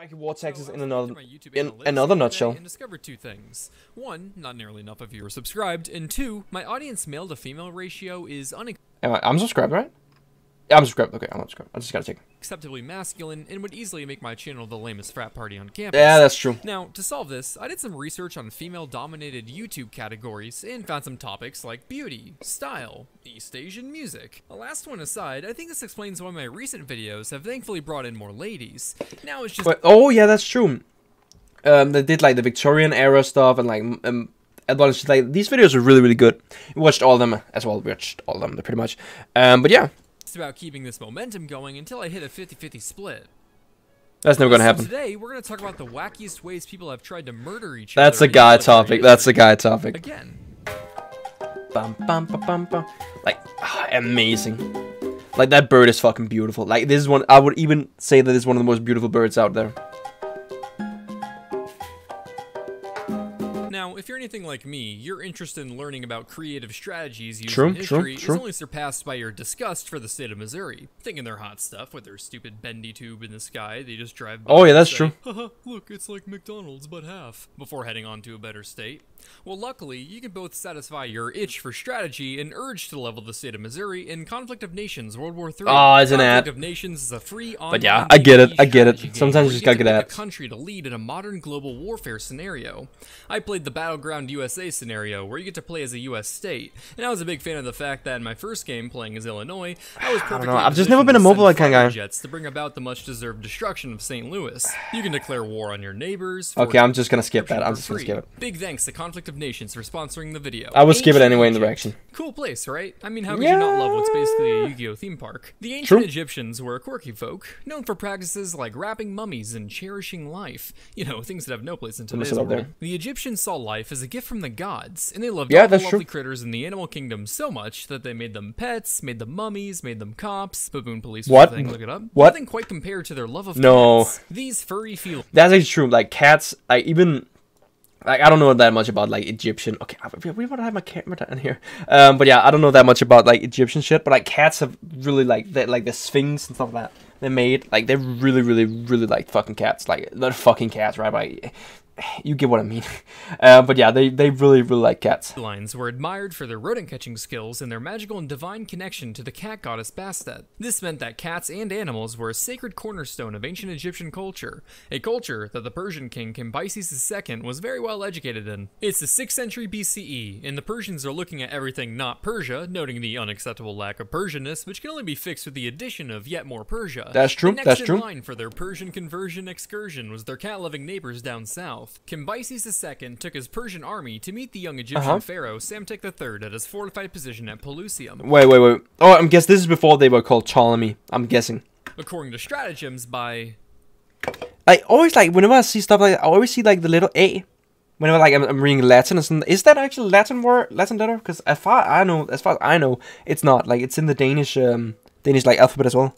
Wacky War Tactics in another nutshell. And discovered two things. One, not nearly enough of you are subscribed, and two, my audience male to female ratio is I'm subscribed, right? Yeah, I'm subscribed. Okay, I'm not subscribed. I just gotta check. Acceptably masculine and would easily make my channel the lamest frat party on campus. Yeah, that's true. Now, to solve this, I did some research on female-dominated YouTube categories and found some topics like beauty, style, East Asian music. The last one aside, I think this explains why my recent videos have thankfully brought in more ladies. Now it's just... Oh, yeah, that's true. They did, like, the Victorian era stuff and, like, like, these videos are really, really good. We watched all of them as well. We watched all of them, pretty much. But yeah. It's about keeping this momentum going until I hit a 50-50 split. That's never gonna happen. Today, we're gonna talk about the wackiest ways people have tried to murder each other. That's a guy topic. That's a guy topic. Again. Bum, bum, bum, bum, bum. Like, amazing. Like, that bird is fucking beautiful. Like, this is one, I would even say that it's one of the most beautiful birds out there. Now, if you're anything like me, your interest in learning about creative strategies used in history is only surpassed by your disgust for the state of Missouri. Thinking they're hot stuff with their stupid bendy tube in the sky, they just drive by. Oh yeah, that's true. Haha, look, it's like McDonald's, but half. Before heading on to a better state. Well, luckily, you can both satisfy your itch for strategy and urge to level the state of Missouri in Conflict of Nations World War III. Oh, it's an ad. Conflict of Nations is a free online But yeah, I get it. Sometimes you just gotta get a country to lead in a modern global warfare scenario. I played the Battleground USA scenario, where you get to play as a U.S. state, and I was a big fan of the fact that in my first game, playing as Illinois, I was perfectly I've just never been a mobile kind of guy. Jets to bring about the much-deserved destruction of St. Louis. You can declare war on your neighbors. Okay, I'm just gonna skip that. I'm just gonna skip it. Big thanks to Conflict of Nations for sponsoring the video. I will skip it anyway in the reaction. Cool place, right? I mean, how could you not love what's basically a Yu-Gi-Oh theme park? The ancient Egyptians were a quirky folk, known for practices like wrapping mummies and cherishing life. You know, things that have no place in today's world. The Egyptians saw life as a gift from the gods, and they loved all the lovely critters in the animal kingdom so much that they made them pets, made them mummies, made them cops. Baboon police. What? Look it up. What? Nothing quite compared to their love of cats. These furry feel. That's actually true. Like cats, like even. Like, I don't know that much about, like, Egyptian... Okay, we want to have my camera down here. But yeah, I don't know that much about, like, Egyptian shit. But, like, cats have really, like, the Sphinx and stuff like that they made. Like, they really, really, really like fucking cats. Like, they're fucking cats, right? Like, you get what I mean. But yeah, they really, really like cats. Lions were admired for their rodent-catching skills and their magical and divine connection to the cat goddess Bastet. This meant that cats and animals were a sacred cornerstone of ancient Egyptian culture, a culture that the Persian king Cambyses II was very well educated in. It's the 6th century BCE, and the Persians are looking at everything not Persia, noting the unacceptable lack of Persianness, which can only be fixed with the addition of yet more Persia. That's true, that's true. The next in line for their Persian conversion excursion was their cat-loving neighbors down south. Cambyses II took his Persian army to meet the young Egyptian pharaoh Psamtik III at his fortified position at Pelusium. Wait. Oh, I'm guessing this is before they were called Ptolemy. I'm guessing. According to stratagems by... I always, like, whenever I see stuff like that, I always see, like, the little A. Whenever, like, I'm reading Latin or something. Is that actually Latin letter? Because as far as I know, it's not. Like, it's in the Danish, like, alphabet as well.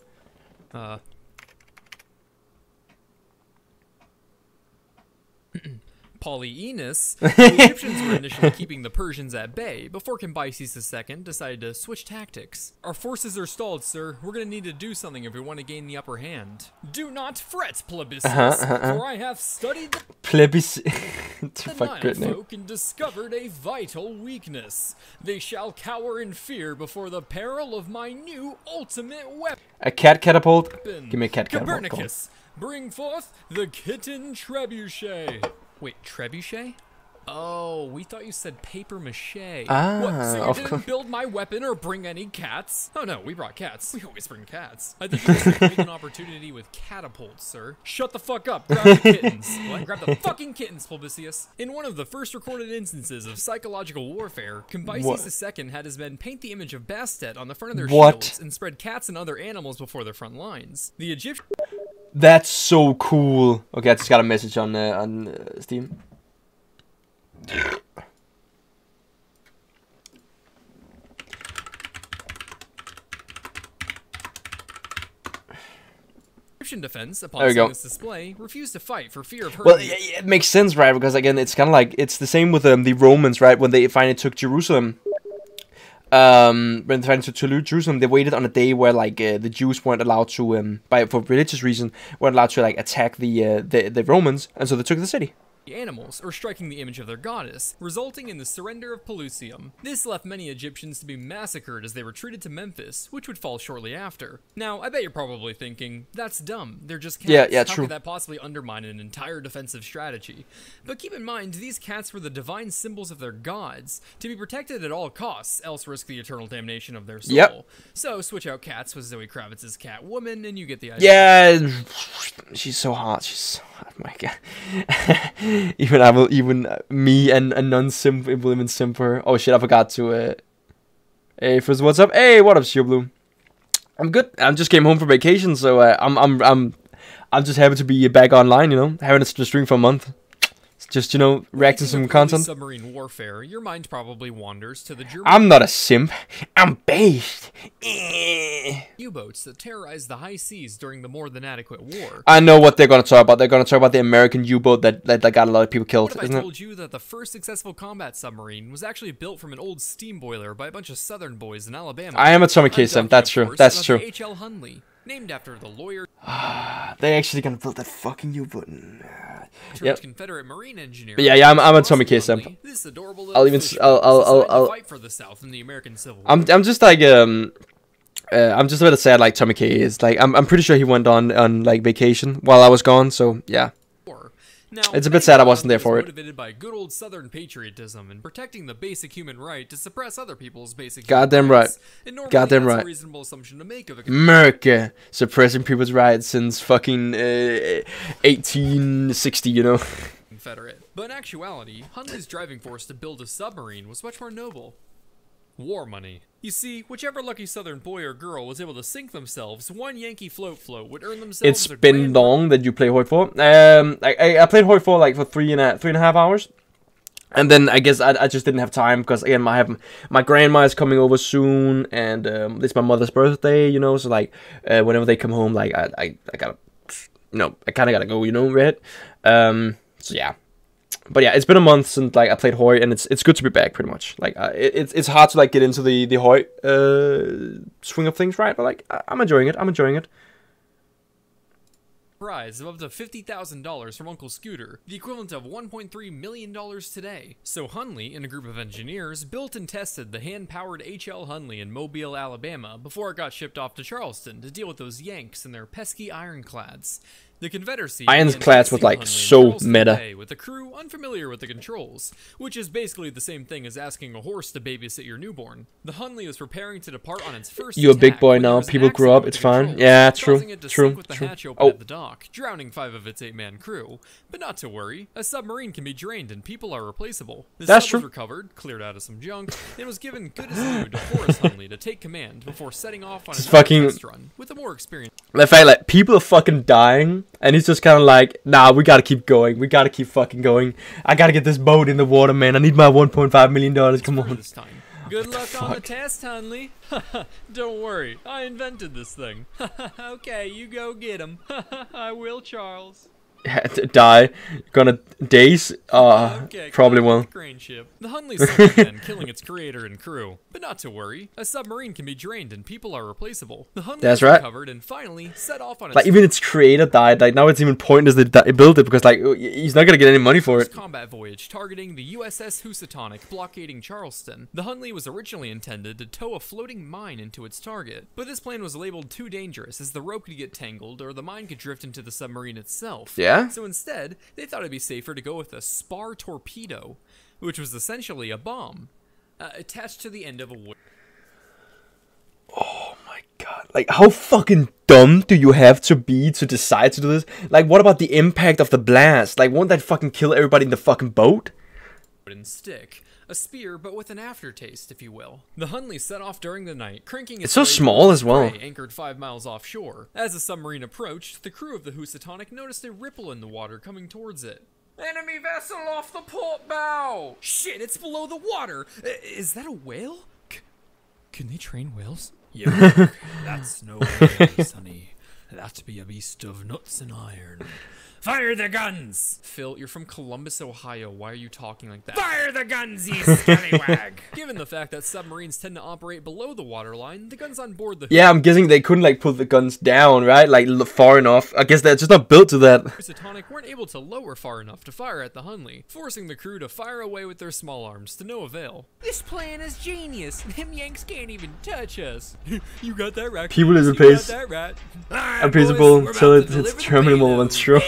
Polyenis, the Egyptians were initially keeping the Persians at bay before Cambyses II decided to switch tactics. Our forces are stalled, sir. We're going to need to do something if we want to gain the upper hand. Do not fret, plebiscites, for I have studied the Nile folk and discovered a vital weakness. They shall cower in fear before the peril of my new ultimate weapon. A cat catapult? Give me a cat catapult. Copernicus, bring forth the kitten trebuchet. Wait, trebuchet? Oh, we thought you said paper mache. Ah, what, so you didn't build my weapon or bring any cats? Oh no, we brought cats. We always bring cats. I think you should take an opportunity with catapults, sir. Shut the fuck up. Grab the kittens. What? Grab the fucking kittens, Plebiscius. In one of the first recorded instances of psychological warfare, Cambyses II had his men paint the image of Bastet on the front of their shields and spread cats and other animals before their front lines. The Egyptian... That's so cool. Okay, I just got a message on Steam. Egyptian defense, upon seeing this display, refused to fight for fear of hurting. Well, it makes sense, right? Because again, it's kind of like it's the same with the Romans, right? When they finally took Jerusalem. when they're trying to loot Jerusalem, they waited on a day where like the Jews weren't allowed to, for religious reason, weren't allowed to like attack the Romans, and so they took the city. Animals, or striking the image of their goddess, resulting in the surrender of Pelusium. This left many Egyptians to be massacred as they retreated to Memphis, which would fall shortly after. Now, I bet you're probably thinking, that's dumb, they're just cats. Yeah, How true. could that possibly undermine an entire defensive strategy? But keep in mind, these cats were the divine symbols of their gods, to be protected at all costs, else risk the eternal damnation of their soul. Yep. So, switch out cats with Zoe Kravitz's Catwoman, and you get the idea. Yeah, she's so hot. She's so hot. My God. even me and a non-simp implement simper. Oh shit, I forgot to. Hey, Frizo, what's up? Hey, what up, Steel Blue? I'm good. I just came home from vacation, so I'm just happy to be back online. You know, having to stream for a month. Just, you know, reacting to some content. Submarine warfare, your mind probably wanders to the German. I'm not a simp. I'm based. U-boats that terrorized the high seas during the more than adequate war. I know what they're gonna talk about. They're gonna talk about the American U-boat that got a lot of people killed. What if I told you that the first successful combat submarine was actually built from an old steam boiler by a bunch of Southern boys in Alabama? I am a Tommy K simp. That's true. That's true. H.L. Hunley, named after the lawyer. They actually gonna build that fucking U-boat. Yep. Confederate Marine engineer. But yeah, I'm a Tommy K simp. This adorable I'll even I'll fight for the South in the American Civil War. I'm just like I'm just a bit sad like Tommy K is. Like I'm pretty sure he went on like vacation while I was gone, so yeah. Now, it's a bit sad I wasn't there for it. Motivated by good old Southern patriotism and protecting the basic human right to suppress other people's basic goddamn right. Goddamn right. A reasonable assumption to make of a America suppressing people's rights since fucking 1860, you know. Confederate. But in actuality, Hunley's driving force to build a submarine was much more noble. War money. You see, whichever lucky Southern boy or girl was able to sink themselves, one Yankee float would earn themselves. It's been long that you play Hoyt for. I played Hoyt for like for three and a half hours, and then I guess I just didn't have time because again my grandma is coming over soon, and it's my mother's birthday, you know. So like whenever they come home, like I gotta, you know, I kind of gotta go, you know, right? So yeah. But yeah, it's been a month since like I played Hoy, and it's good to be back pretty much. Like it's hard to like get into the Hoy swing of things, right? But like I'm enjoying it. I'm enjoying it. Prize of up to $50,000 from Uncle Scooter, the equivalent of $1.3 million today. So Hunley and a group of engineers built and tested the hand-powered H.L. Hunley in Mobile, Alabama, before it got shipped off to Charleston to deal with those Yanks and their pesky ironclads. The Confederacy ironclads was like so meta. With a crew unfamiliar with the controls, which is basically the same thing as asking a horse to babysit your newborn. The Hunley was preparing to depart on its first You're a big boy now. People grow up. It's fine. Yeah, true. True. With the hatch open at the dock, drowning 5 of its 8-man crew. But not to worry, a submarine can be drained and people are replaceable. The That's sub true. was recovered, cleared out of some junk, and was given good as new to Forrest Hunley to take command before setting off on a test run with a more experienced. The fact like people are fucking dying, and he's just kind of like, nah, we gotta keep going. We gotta keep fucking going. I gotta get this boat in the water, man. I need my $1.5 million. Come on. This time. Good luck on the test, Hunley. Don't worry, I invented this thing. Okay, you go get him. I will, Charles. Die. Gonna daze? Okay, probably won't. The Hunley sank then, killing its creator and crew. But not to worry, a submarine can be drained and people are replaceable. The Hunley was recovered and finally set off on its like even its creator died. Like now it's even pointless to build it because like he's not gonna get any money for it. Combat voyage targeting the USS Housatonic blockading Charleston. The Hunley was originally intended to tow a floating mine into its target, but this plan was labeled too dangerous as the rope could get tangled or the mine could drift into the submarine itself. Yeah. So instead, they thought it'd be safer to go with a spar torpedo, which was essentially a bomb, attached to the end of a wood. Oh my god. Like, how fucking dumb do you have to be to decide to do this? Like, what about the impact of the blast? Like, won't that fucking kill everybody in the fucking boat? Wooden stick. A spear, but with an aftertaste, if you will. The Hunley set off during the night, cranking its so small as well. Anchored 5 miles offshore. As the submarine approached, the crew of the Housatonic noticed a ripple in the water coming towards it. Enemy vessel off the port bow! Shit, it's below the water! Is that a whale? Can they train whales? Yeah, that's no whale, sonny. That be a beast of nuts and iron. Fire the guns! Phil, you're from Columbus, Ohio. Why are you talking like that? Fire the guns, you scallywag! Given the fact that submarines tend to operate below the waterline, the guns on board the... Yeah, I'm guessing they couldn't like put the guns down, right? Like far enough. I guess they're just not built to that. Housatonic weren't able to lower far enough to fire at the Hunley, forcing the crew to fire away with their small arms to no avail. This plan is genius. Them Yanks can't even touch us. You got that right. People is a pace. Unpeaceable till it's terminable and true.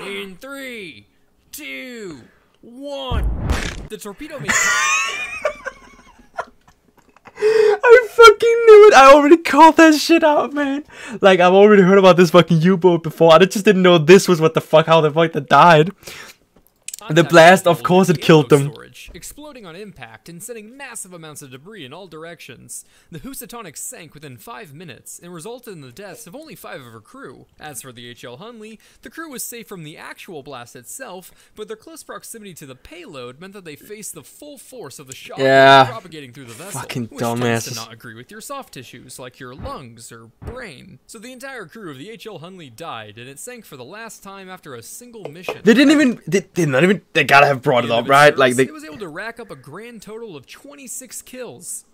In 3, 2, 1. The torpedo made. I fucking knew it. I already called that shit out, man. Like, I've already heard about this fucking U-boat before. I just didn't know this was what the fuck, how the fuck that died. The blast, of course, it killed them. Exploding on impact and sending massive amounts of debris in all directions. The Housatonic sank within 5 minutes and resulted in the deaths of only 5 of her crew. As for the HL Hunley, the crew was safe from the actual blast itself, but their close proximity to the payload meant that they faced the full force of the shock propagating through the vessel. Fucking which tends dumbasses. to not agree with your soft tissues, like your lungs or brain. So the entire crew of the HL Hunley died, and it sank for the last time after a single mission. They didn't even, they gotta have brought it up, right? Like, it was able to rack up a grand total of 26 kills.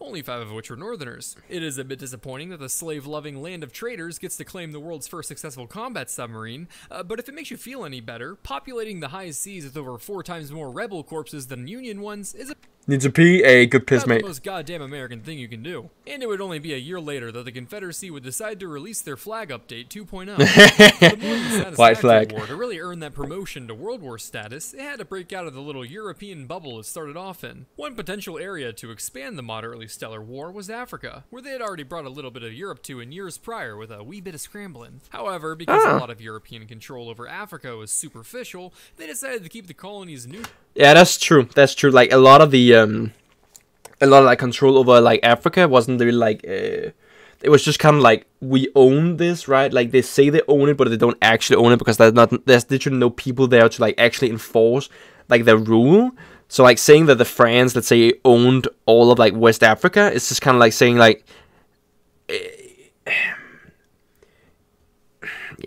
Only 5 of which were Northerners. It is a bit disappointing that the slave-loving land of traitors gets to claim the world's first successful combat submarine, but if it makes you feel any better, populating the high seas with over 4 times more rebel corpses than Union ones is needs to pee a good piss, mate. the most goddamn American thing you can do. And it would only be a year later that the Confederacy would decide to release their flag update 2.0. The more than satisfactory White flag. war, to really earn that promotion to World War status, it had to break out of the little European bubble it started off in. One potential area to expand the moderately stellar war was Africa, where they had already brought a little bit of Europe to in years prior with a wee bit of scrambling. However, because a lot of European control over Africa was superficial, they decided to keep the colonies new. Yeah, that's true. That's true. Like, a lot of like control over like Africa wasn't really like it was just kind of like, we own this, right? Like, they say they own it, but they don't actually own it because there's literally no people there to like actually enforce like the rule. So like saying that the France, let's say, owned all of like West Africa, it's just kind of like saying like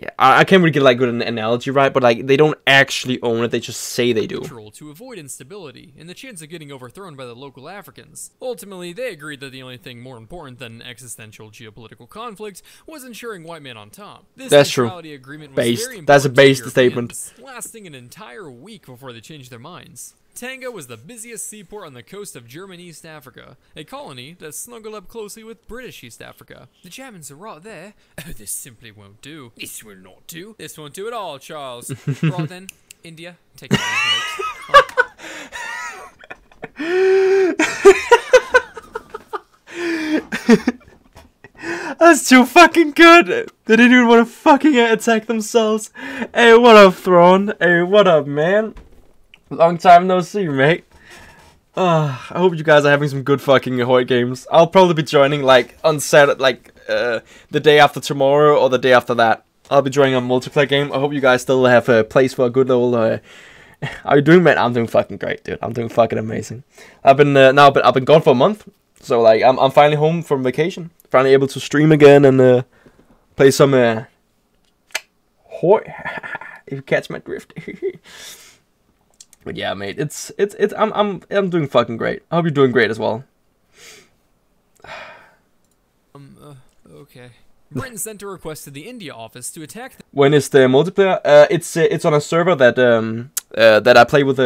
yeah, I can't really get like good an analogy, right? But like, they don't actually own it; they just say they do. To avoid instability and the chance of getting overthrown by the local Africans. Ultimately, they agreed that the only thing more important than existential geopolitical conflict was ensuring white man on top. This That's true. Agreement was Based. very That's a important to based statement. Europeans, lasting an entire week before they changed their minds. Tanga was the busiest seaport on the coast of German East Africa, a colony that snuggled up closely with British East Africa. The Germans are right there. Oh, this simply won't do. This will not do. This won't do at all, Charles. Right then, India, take all these notes. That's too fucking good. They didn't even want to fucking attack themselves. Hey, what up, Thrawn? Hey, what up, man? Long time no see, mate. I hope you guys are having some good fucking Horde games. I'll probably be joining like on Saturday, like the day after tomorrow or the day after that. I'll be joining a multiplayer game. I hope you guys still have a place for a good old. How are you doing, man? I'm doing fucking great, dude. I'm doing fucking amazing. I've been I've been gone for a month, so like I'm finally home from vacation. Finally able to stream again and play some Horde. If you catch my drift. But yeah, mate, I'm doing fucking great. I hope you're doing great as well. Okay. Britain sent a request to the India office to attack. When is the multiplayer? It's on a server that that I play with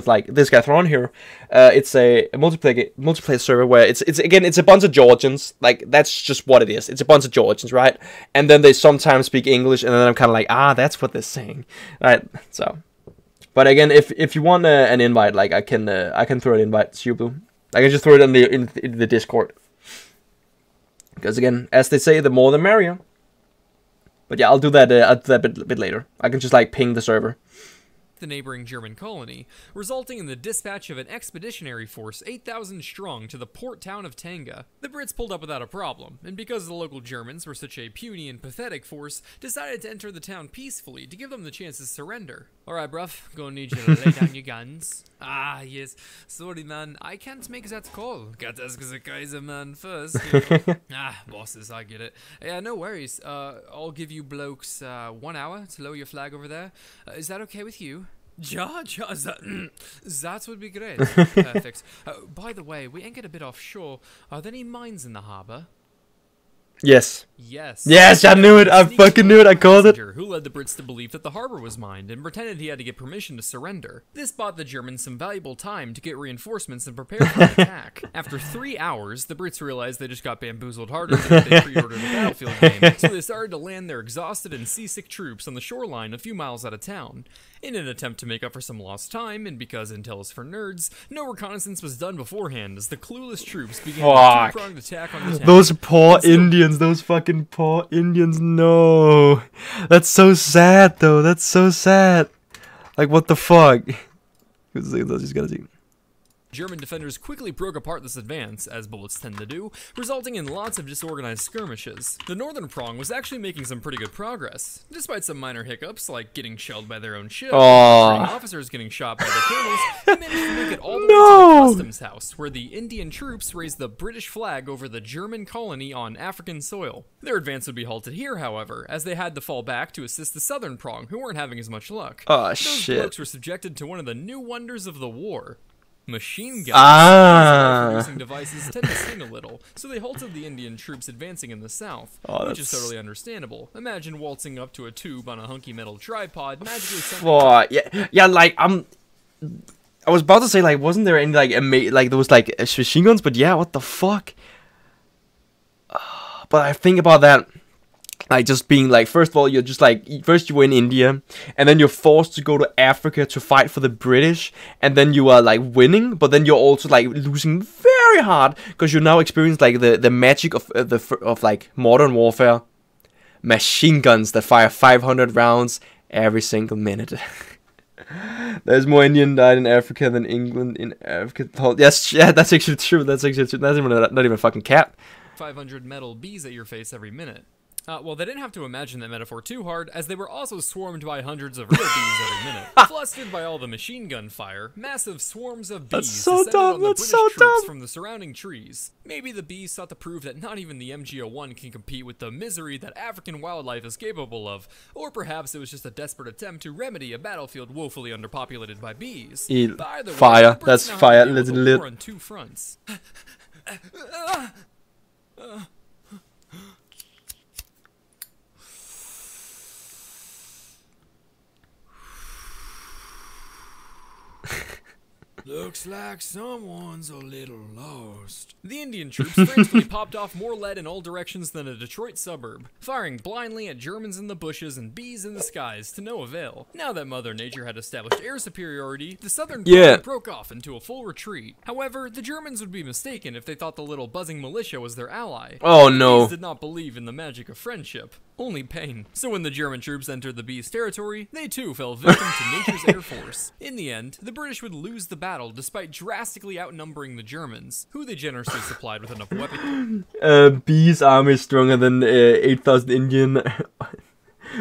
like this guy Thrawn here. It's a multiplayer server where it's a bunch of Georgians. Like, that's just what it is. It's a bunch of Georgians, right? And then they sometimes speak English, and then I'm kind of like, that's what they're saying, right? So. But again, if you want an invite, like I can throw an invite to you, Blue. I can just throw it in the Discord. Because again, as they say, the more the merrier. But yeah, I'll do that. I'll do that a bit later. I can just like ping the server. the neighboring German colony, resulting in the dispatch of an expeditionary force 8,000 strong to the port town of Tanga. The Brits pulled up without a problem, and because the local Germans were such a puny and pathetic force, decided to enter the town peacefully to give them the chance to surrender. Alright bruv, gonna need you to lay down your guns. Ah yes, sorry man, I can't make that call. Gotta ask the Kaiser man first. Ah, bosses, I get it. Yeah, no worries. I'll give you blokes 1 hour to lower your flag over there. Is that okay with you? Ja, that would be great. Perfect. By the way, we anchored a bit offshore. Are there any mines in the harbor? Yes. Yes. Yes, I knew it. I fucking knew it. I called it. Who led the Brits to believe that the harbor was mined and pretended he had to get permission to surrender. This bought the Germans some valuable time to get reinforcements and prepare for an attack. After 3 hours, the Brits realized they just got bamboozled harder than they pre-ordered a battlefield game, so they started to land their exhausted and seasick troops on the shoreline a few miles out of town. In an attempt to make up for some lost time, and because intel is for nerds, no reconnaissance was done beforehand as the clueless troops began a two-pronged attack on the town. Those poor Indians, those fucking poor Indians, no. That's so sad though, that's so sad. Like what the fuck? Just gotta see. German defenders quickly broke apart this advance, as bullets tend to do, resulting in lots of disorganized skirmishes. The northern prong was actually making some pretty good progress, despite some minor hiccups like getting shelled by their own ship, officers getting shot by their colonels. They managed to make it all the way to the customs house, where the Indian troops raised the British flag over the German colony on African soil. Their advance would be halted here, however, as they had to fall back to assist the southern prong, who weren't having as much luck. Those blokes were subjected to one of the new wonders of the war. Machine guns. Producing devices tend to sting a little, so they halted the Indian troops advancing in the south, which is totally understandable. Imagine waltzing up to a tube on a hunky metal tripod, magically sending... yeah, like I was about to say, like, wasn't there any like there was like machine guns, but yeah, what the fuck? But I think about that. Like, just being like, first of all, you're just like, first you were in India, and then you're forced to go to Africa to fight for the British, and then you are like winning, but then you're also like losing very hard, because you now experience like the magic of like modern warfare. Machine guns that fire 500 rounds every single minute. There's more Indian died in Africa than England in Africa. Yes, yeah, that's actually true. That's actually true. That's not even a fucking cap. 500 metal bees at your face every minute. Well, they didn't have to imagine that metaphor too hard, as they were also swarmed by hundreds of real bees every minute. Flustered by all the machine gun fire, massive swarms of bees descended on the British troops from the surrounding trees. Maybe the bees sought to prove that not even the MG01 can compete with the misery that African wildlife is capable of, or perhaps it was just a desperate attempt to remedy a battlefield woefully underpopulated by bees. By the way, that's fire. Let's lit on two fronts. Looks like someone's a little lost. The Indian troops frantically popped off more lead in all directions than a Detroit suburb, firing blindly at Germans in the bushes and bees in the skies to no avail. Now that Mother Nature had established air superiority, the southern front broke off into a full retreat. However, the Germans would be mistaken if they thought the little buzzing militia was their ally. Oh no. The bees did not believe in the magic of friendship, only pain. So when the German troops entered the bees' territory, they too fell victim to nature's air force. In the end, the British would lose the battle despite drastically outnumbering the Germans, who they generously supplied with enough weapons. Bees' army is stronger than 8,000 Indian,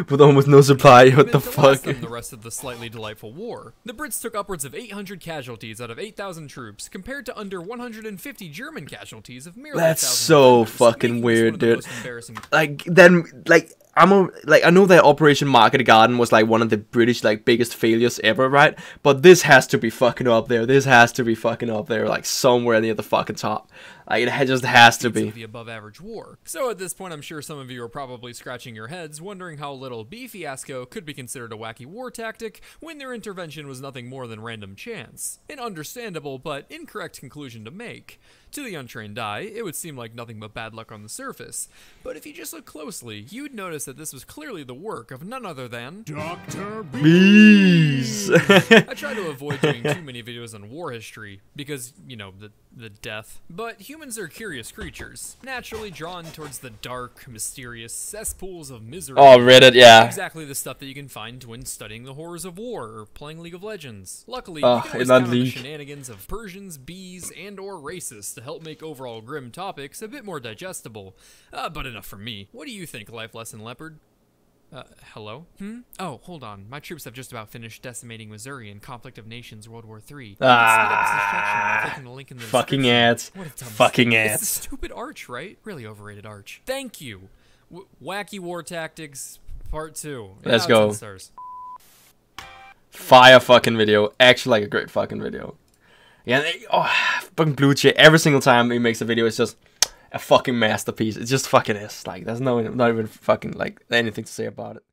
with almost no supply. What the fuck? The rest of the slightly delightful war. The Brits took upwards of 800 casualties out of 8,000 troops, compared to under 150 German casualties of merely 1,000. That's so fucking weird, dude. Like then, like. I know that Operation Market Garden was like one of the British like biggest failures ever, right? But this has to be fucking up there. This has to be fucking up there, like somewhere near the fucking top. Like it just has to be. The above average war. So at this point, I'm sure some of you are probably scratching your heads, wondering how Little B fiasco could be considered a wacky war tactic when their intervention was nothing more than random chance. An understandable but incorrect conclusion to make. To the untrained eye, it would seem like nothing but bad luck on the surface, but if you just look closely, you'd notice that this was clearly the work of none other than Dr. Bees. I try to avoid doing too many videos on war history, because, you know, the death. But Humans are curious creatures, naturally drawn towards the dark, mysterious cesspools of misery. Oh, Reddit, yeah. Exactly the stuff that you can find when studying the horrors of war or playing League of Legends. Luckily, Oh, you can always not count on the League. shenanigans of Persians, bees, and or racists to help make overall grim topics a bit more digestible. But enough from me. What do you think, Life Lesson Leopard? Hello? Oh, hold on. My troops have just about finished decimating Missouri in Conflict of Nations World War III. Fucking ads. Fucking It's ads. the stupid arch, right? Really overrated arch. Thank you. Wacky War Tactics Part 2. Let's Yeah, go. 10 stars. Fire fucking video. Actually, like a great fucking video. Yeah, fucking Bluejay. Every single time he makes a video, it's just a fucking masterpiece. It just fucking is. Like, there's not even fucking like anything to say about it.